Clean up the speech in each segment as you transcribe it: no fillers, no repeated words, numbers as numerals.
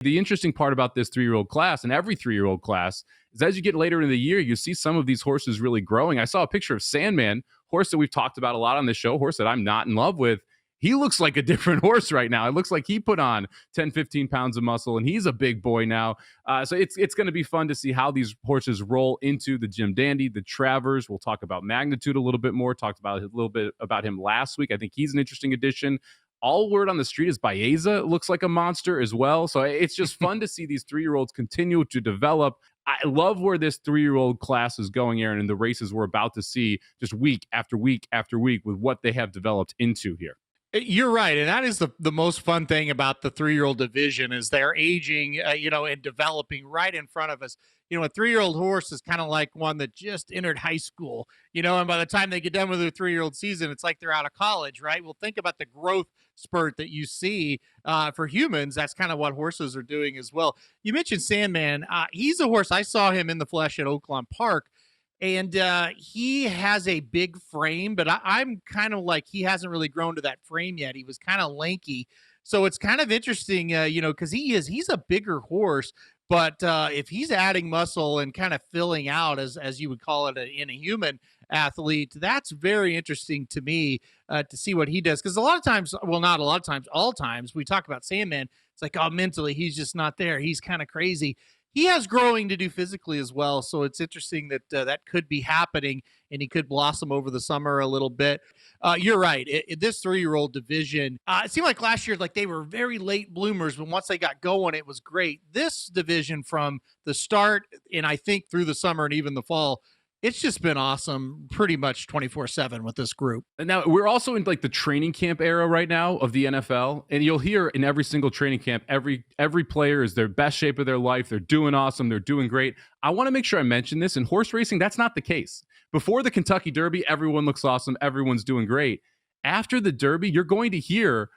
The interesting part about this 3-year-old class and every 3-year-old class is as you get later in the year, you see some of these horses really growing. I saw a picture of Sandman, horse that we've talked about a lot on this show, horse that I'm not in love with. He looks like a different horse right now. It looks like he put on 10, 15 pounds of muscle, and he's a big boy now. So it's going to be fun to see how these horses roll into the Jim Dandy, the Travers. We'll talk about Magnitude a little bit more. Talked about a little bit about him last week. I think he's an interesting addition. All word on the street is Baeza looks like a monster as well. So it's just fun to see these 3-year-olds continue to develop. I love where this 3-year-old class is going, Aaron, and the races we're about to see just week after week after week with what they have developed into here. You're right. And that is the most fun thing about the 3-year-old division is they're aging, and developing right in front of us. A 3-year-old horse is kind of like one that just entered high school, and by the time they get done with their 3-year-old season, it's like they're out of college, right? Well, think about the growth spurt that you see for humans. That's kind of what horses are doing as well. You mentioned Sandman. He's a horse. I saw him in the flesh at Oaklawn Park. And he has a big frame, but I'm kind of like he hasn't really grown to that frame yet. He was kind of lanky. So it's kind of interesting, because he's a bigger horse. But if he's adding muscle and kind of filling out, as you would call it in a human athlete, that's very interesting to me to see what he does. Because a lot of times, well, not a lot of times, all times, we talk about Sandman. It's like, oh, mentally, he's just not there. He's kind of crazy. He has growing to do physically as well. So it's interesting that that could be happening and he could blossom over the summer a little bit. You're right. This 3-year-old division, it seemed like last year, like they were very late bloomers, but once they got going, it was great. This division from the start and I think through the summer and even the fall, it's just been awesome pretty much 24/7 with this group. And now we're also in like the training camp era right now of the NFL. And you'll hear in every single training camp, every player is their best shape of their life. They're doing awesome. They're doing great. I want to make sure I mention this. In horse racing, that's not the case. Before the Kentucky Derby, everyone looks awesome. Everyone's doing great. After the Derby, you're going to hear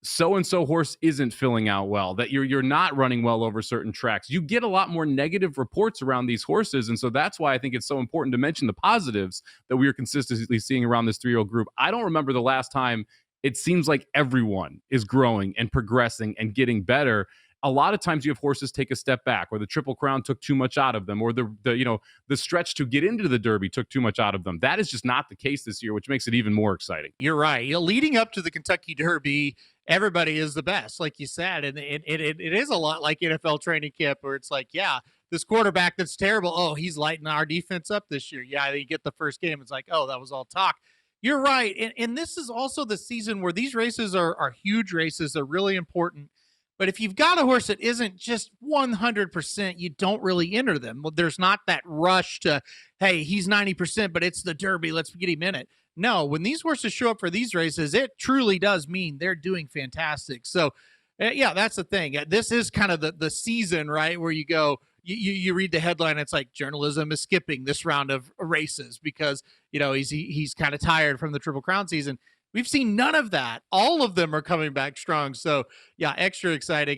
so-and-so horse isn't filling out well, that you're not running well over certain tracks. You get a lot more negative reports around these horses, and so that's why I think it's so important to mention the positives that we are consistently seeing around this 3-year-old group. I don't remember the last time it seems like everyone is growing and progressing and getting better. A lot of times you have horses take a step back, or the Triple Crown took too much out of them, or the stretch to get into the Derby took too much out of them. That is just not the case this year, which makes it even more exciting. You're right. Leading up to the Kentucky Derby, everybody is the best, like you said, and it is a lot like NFL training camp, where it's like, yeah, this quarterback that's terrible, oh, he's lighting our defense up this year. Yeah, they get the first game, it's like, oh, that was all talk. You're right, and this is also the season where these races are huge races. They're really important. But if you've got a horse that isn't just 100%, you don't really enter them. Well, there's not that rush to, hey, he's 90%, but it's the Derby, let's get him in it. No, when these horses show up for these races, it truly does mean they're doing fantastic. So, yeah, that's the thing. This is kind of the season, right, where you go, you read the headline, it's like journalism is skipping this round of races because, he's kind of tired from the Triple Crown season. We've seen none of that. All of them are coming back strong. So, yeah, extra exciting.